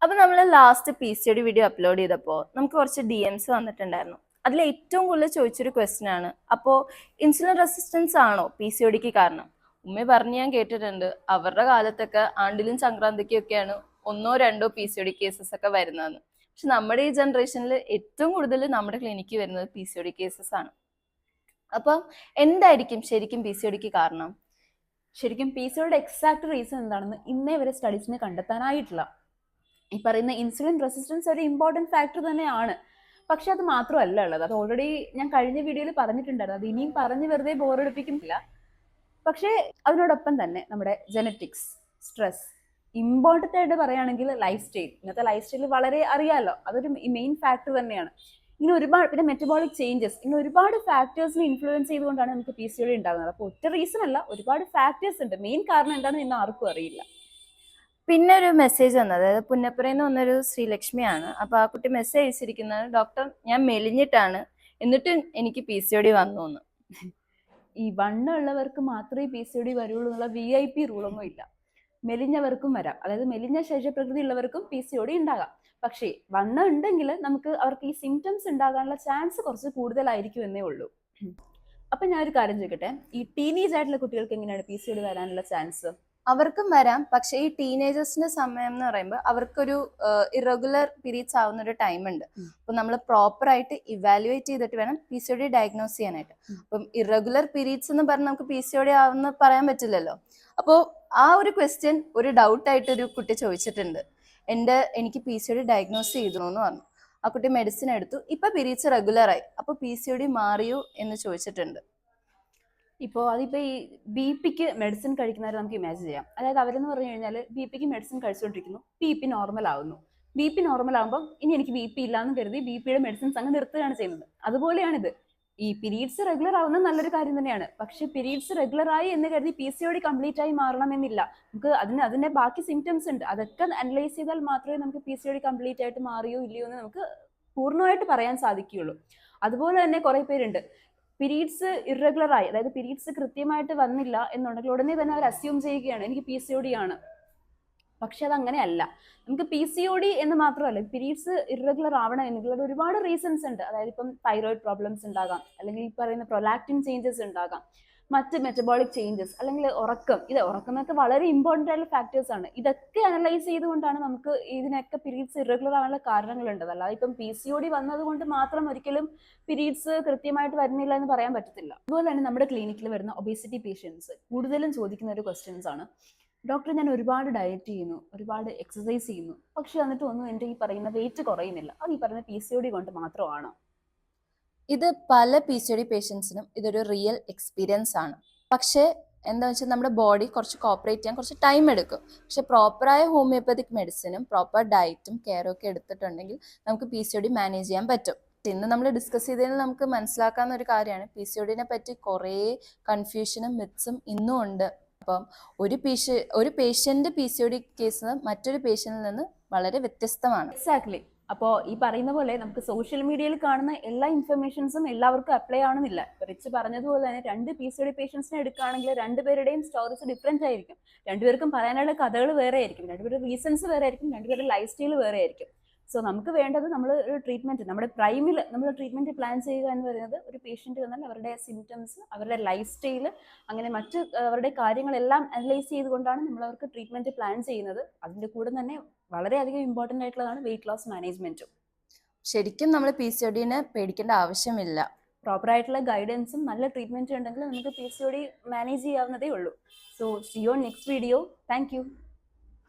അപ്പൊ നമ്മൾ last PCOD video upload ചെയ്തപ്പോൾ നമുക്ക് കുറച്ച് DMs വന്നിട്ടുണ്ടായിരുന്നു. അതിൽ ഏറ്റവും കൂടുതൽ ചോദിച്ചൊരു ക്വസ്റ്റ്യൻ ആണ്, അപ്പോൾ ഇൻസുലിൻ റെസിസ്റ്റൻസ് ആണോ PCODക്ക് കാരണം? ഉമ്മ പറഞ്ഞ് ഞാൻ കേട്ടിട്ടുണ്ട്, അവരുടെ കാലത്തൊക്കെ ആണ്ടിലും സംക്രാന്തിക്കും ഒക്കെയാണ് ഒന്നോ രണ്ടോ PCOD കേസസ് ഒക്കെ വരുന്നതെന്ന്. പക്ഷെ നമ്മുടെ ഈ ജനറേഷനിൽ ഏറ്റവും കൂടുതൽ നമ്മുടെ ക്ലിനിക്കിൽ വരുന്നത് PCOD കേസസ് ആണ്. അപ്പം എന്തായിരിക്കും ശരിക്കും PCODക്ക് കാരണം? ശരിക്കും PCODയുടെ എക്സാക്ട് റീസൺ എന്താണെന്ന് ഇന്നേ വരെ സ്റ്റഡീസിന് കണ്ടെത്താനായിട്ടില്ല. ഈ പറയുന്ന ഇൻസുലിൻ റെസിസ്റ്റൻസ് ഒരു ഇമ്പോർട്ടൻറ്റ് ഫാക്ടർ തന്നെയാണ്. പക്ഷെ അത് മാത്രമല്ല ഉള്ളത്. അത് ഓൾറെഡി ഞാൻ കഴിഞ്ഞ വീഡിയോയിൽ പറഞ്ഞിട്ടുണ്ടായിരുന്നു. അത് ഇനിയും പറഞ്ഞ് വെറുതെ ബോറടിപ്പിക്കുന്നില്ല. പക്ഷേ അതിനോടൊപ്പം തന്നെ നമ്മുടെ ജെനറ്റിക്സ്, സ്ട്രെസ്, ഇമ്പോർട്ടൻ്റ് ആയിട്ട് പറയുകയാണെങ്കിൽ ലൈഫ് സ്റ്റൈൽ. ഇന്നത്തെ ലൈഫ് സ്റ്റൈൽ വളരെ അറിയാമല്ലോ, അതൊരു മെയിൻ ഫാക്ടർ തന്നെയാണ്. ഇങ്ങനെ ഒരുപാട്, പിന്നെ മെറ്റബോളിക് ചേഞ്ചസ്, ഇങ്ങനെ ഒരുപാട് ഫാക്ടേഴ്സിനെ ഇൻഫ്ലുവൻസ് ചെയ്തുകൊണ്ടാണ് നമുക്ക് PCOD ഉണ്ടാകുന്നത്. അപ്പോൾ ഒറ്റ റീസൺ അല്ല, ഒരുപാട് ഫാക്ടേഴ്സ് ഉണ്ട്. മെയിൻ കാരണം എന്താണെന്ന് ഇന്ന് ആർക്കും അറിയില്ല. പിന്നെ ഒരു മെസ്സേജ് വന്നത്, അതായത് പുന്നപ്പുരയിൽ നിന്ന് വന്നൊരു ശ്രീലക്ഷ്മിയാണ്. അപ്പൊ ആ കുട്ടി മെസ്സേജ് അയച്ചിരിക്കുന്നത്, ഡോക്ടർ ഞാൻ മെലിഞ്ഞിട്ടാണ്, എന്നിട്ട് എനിക്ക് PCOD വന്നു എന്ന്. ഈ വണ്ണമുള്ളവർക്ക് മാത്രമേ PCOD വരുള്ളൂ എന്നുള്ള VIP റൂളൊന്നും ഇല്ല. മെലിഞ്ഞവർക്കും വരാം. അതായത് മെലിഞ്ഞ ശരീരപ്രകൃതി ഉള്ളവർക്കും PCOD ഉണ്ടാകാം. പക്ഷേ വണ്ണം ഉണ്ടെങ്കിൽ നമുക്ക് അവർക്ക് ഈ സിംറ്റംസ് ഉണ്ടാകാനുള്ള ചാൻസ് കുറച്ച് കൂടുതലായിരിക്കും എന്നേ ഉള്ളൂ. അപ്പൊ ഞാനൊരു കാര്യം ചോദിക്കട്ടെ, ഈ ടീനേജ് ആയിട്ടുള്ള കുട്ടികൾക്ക് എങ്ങനെയാണ് PCOD വരാനുള്ള ചാൻസ്? അവർക്കും വരാം, പക്ഷേ ഈ ടീനേജേഴ്സിന്റെ സമയം എന്ന് പറയുമ്പോൾ അവർക്കൊരു ഇറഗുലർ പീരീഡ്സ് ആവുന്ന ഒരു ടൈം ഉണ്ട്. അപ്പൊ നമ്മൾ പ്രോപ്പർ ആയിട്ട് ഇവാലുവേറ്റ് ചെയ്തിട്ട് വേണം PCOD ഡയഗ്നോസ് ചെയ്യാനായിട്ട്. അപ്പം ഇറഗുലർ പീരീഡ്സ് എന്ന് പറഞ്ഞാൽ നമുക്ക് PCOD ആവുന്ന പറയാൻ പറ്റില്ലല്ലോ. അപ്പോൾ ആ ഒരു ക്വസ്റ്റ്യൻ ഒരു ഡൗട്ട് ആയിട്ട് ഒരു കുട്ടി ചോദിച്ചിട്ടുണ്ട്. എനിക്ക് PCOD ഡയഗ്നോസ് ചെയ്തു എന്ന് പറഞ്ഞു. ആ കുട്ടി മെഡിസിൻ എടുത്തു, ഇപ്പൊ പീരീഡ്സ് റെഗുലർ ആയി, അപ്പൊ PCOD മാറിയോ എന്ന് ചോദിച്ചിട്ടുണ്ട്. ഇപ്പോൾ അതിപ്പോൾ ഈ BP-ക്ക് മെഡിസിൻ കഴിക്കുന്നവരെ നമുക്ക് ഇമാജിൻ ചെയ്യാം. അതായത് അവരെന്ന് പറഞ്ഞു കഴിഞ്ഞാൽ BP-ക്ക് മെഡിസിൻ കഴിച്ചുകൊണ്ടിരിക്കുന്നു, BP നോർമൽ ആവുന്നു. BP നോർമൽ ആകുമ്പോൾ ഇനി എനിക്ക് BP ഇല്ലാന്ന് കരുതി BP-യുടെ മെഡിസിൻസ് അങ്ങ് നിർത്തുകയാണ് ചെയ്യുന്നത്. അതുപോലെയാണിത്. ഈ പീരീഡ്സ് റെഗുലർ ആവുന്നത് നല്ലൊരു കാര്യം തന്നെയാണ്. പക്ഷെ പീരീഡ്സ് റെഗുലർ ആയി എന്ന് കരുതി PCOD കംപ്ലീറ്റ് ആയി മാറണമെന്നില്ല. നമുക്ക് അതിന്റെ ബാക്കി സിംറ്റംസ് ഉണ്ട്, അതൊക്കെ അനലൈസ് ചെയ്താൽ മാത്രമേ നമുക്ക് PCOD കംപ്ലീറ്റ് ആയിട്ട് മാറിയോ ഇല്ലയോ എന്ന് നമുക്ക് പൂർണ്ണമായിട്ട് പറയാൻ സാധിക്കുകയുള്ളൂ. അതുപോലെ തന്നെ കുറെ പേരുണ്ട്, പീരീഡ്സ് ഇറഗുലർ ആയി, അതായത് പീരീഡ്സ് കൃത്യമായിട്ട് വന്നില്ല എന്നുണ്ടെങ്കിൽ ഉടനെ തന്നെ അവർ അസ്യൂം ചെയ്യുകയാണ് എനിക്ക് PCOD ആണ്. പക്ഷെ അത് അങ്ങനെയല്ല. നമുക്ക് PCOD എന്ന് മാത്രമല്ല, പീരീഡ്സ് ഇറഗുലർ ആവണമെങ്കിൽ ഒരുപാട് റീസൺസ് ഉണ്ട്. അതായത് ഇപ്പം തൈറോയിഡ് പ്രോബ്ലംസ് ഉണ്ടാകാം, അല്ലെങ്കിൽ ഈ പറയുന്ന പ്രൊലാക്റ്റിൻ ചേഞ്ചസ് ഉണ്ടാകാം, മറ്റ് മെറ്റബോളിക് ചേഞ്ചസ്, അല്ലെങ്കിൽ ഉറക്കമൊക്കെ വളരെ ഇമ്പോർട്ടൻ്റ് ആയിട്ടുള്ള ഫാക്ടേഴ്സ് ആണ്. ഇതൊക്കെ അനലൈസ് ചെയ്തുകൊണ്ടാണ് നമുക്ക് ഇതിനൊക്കെ പീരീഡ്സ് ഇറഗുലർ ആവാനുള്ള കാരണങ്ങളുണ്ട്. അല്ലാതെ ഇപ്പം PCOD വന്നതുകൊണ്ട് മാത്രം ഒരിക്കലും പീരീഡ്സ് കൃത്യമായിട്ട് വരുന്നില്ല എന്ന് പറയാൻ പറ്റത്തില്ല. അതുപോലെ തന്നെ നമ്മുടെ ക്ലിനിക്കിൽ വരുന്ന ഒബേസിറ്റി പേഷ്യൻസ് കൂടുതലും ചോദിക്കുന്ന ഒരു ക്വസ്റ്റ്യൻസ് ആണ്, ഡോക്ടർ ഞാൻ ഒരുപാട് ഡയറ്റ് ചെയ്യുന്നു, ഒരുപാട് എക്സസൈസ് ചെയ്യുന്നു, പക്ഷെ എന്നിട്ട് ഒന്നും എൻ്റെ ഈ പറയുന്ന വെയിറ്റ് കുറയുന്നില്ല, അത് ഈ പറയുന്ന PCOD കൊണ്ട് മാത്രമാണോ? ഇത് പല PCOD പേഷ്യൻസിനും ഇതൊരു റിയൽ എക്സ്പീരിയൻസ് ആണ്. പക്ഷേ എന്താ വെച്ചാൽ നമ്മുടെ ബോഡി കുറച്ച് കോപ്പറേറ്റ് ചെയ്യാൻ കുറച്ച് ടൈം എടുക്കും. പക്ഷെ പ്രോപ്പറായ ഹോമിയോപ്പതിക് മെഡിസിനും പ്രോപ്പർ ഡയറ്റും കെയറും ഒക്കെ എടുത്തിട്ടുണ്ടെങ്കിൽ നമുക്ക് PCOD മാനേജ് ചെയ്യാൻ പറ്റും. ഇന്ന് നമ്മൾ ഡിസ്കസ് ചെയ്തതിൽ നമുക്ക് മനസ്സിലാക്കാവുന്ന ഒരു കാര്യമാണ്, PCODനെ പറ്റി കുറേ കൺഫ്യൂഷനും മിത്സും ഇന്നും ഉണ്ട്. അപ്പം ഒരു പേഷ്യന്റ് PCOD കേസ് മറ്റൊരു പേഷ്യന്റിൽ നിന്ന് വളരെ വ്യത്യസ്തമാണ്. എക്സാക്ട്ലി. അപ്പോൾ ഈ പറയുന്ന പോലെ നമുക്ക് സോഷ്യൽ മീഡിയയിൽ കാണുന്ന എല്ലാ ഇൻഫർമേഷൻസും എല്ലാവർക്കും അപ്ലൈ ആവണമെന്നില്ല. റിച്ച് പറഞ്ഞതുപോലെ തന്നെ 2 PCOD പേഷ്യൻസിനെ എടുക്കുകയാണെങ്കിൽ രണ്ടുപേരുടെയും സ്റ്റോറീസ് ഡിഫറെന്റ് ആയിരിക്കും. രണ്ടുപേർക്കും പറയാനുള്ള കഥകൾ വേറെ ആയിരിക്കും, രണ്ടുപേരുടെ റീസൺസ് വേറെ ആയിരിക്കും, രണ്ടുപേരുടെ ലൈഫ് സ്റ്റൈൽ വേറെ ആയിരിക്കും. സോ നമുക്ക് വേണ്ടത് നമ്മൾ ഒരു ട്രീറ്റ്മെന്റ്, നമ്മുടെ പ്രൈമിൽ നമ്മൾ ട്രീറ്റ്മെന്റ് പ്ലാൻ ചെയ്യുക എന്ന് പറയുന്നത്, ഒരു പേഷ്യന്റ് വന്നാൽ അവരുടെ സിംറ്റംസ്, അവരുടെ ലൈഫ് സ്റ്റൈൽ, അങ്ങനെ മറ്റ് അവരുടെ കാര്യങ്ങളെല്ലാം അനലൈസ് ചെയ്തുകൊണ്ടാണ് നമ്മൾ അവർക്ക് ട്രീറ്റ്മെന്റ് പ്ലാൻ ചെയ്യുന്നത്. അതിൻ്റെ കൂടെ തന്നെ വളരെയധികം ഇമ്പോർട്ടൻ്റ് ആയിട്ടുള്ളതാണ് വെയിറ്റ് ലോസ് മാനേജ്മെന്റും. ശരിക്കും നമ്മൾ PCODനെ പേടിക്കേണ്ട ആവശ്യമില്ല. പ്രോപ്പർ ആയിട്ടുള്ള ഗൈഡൻസും നല്ല ട്രീറ്റ്മെന്റും ഉണ്ടെങ്കിൽ നമുക്ക് PCOD മാനേജ് ചെയ്യാവുന്നതേ ഉള്ളൂ. So see you on next video. Thank U.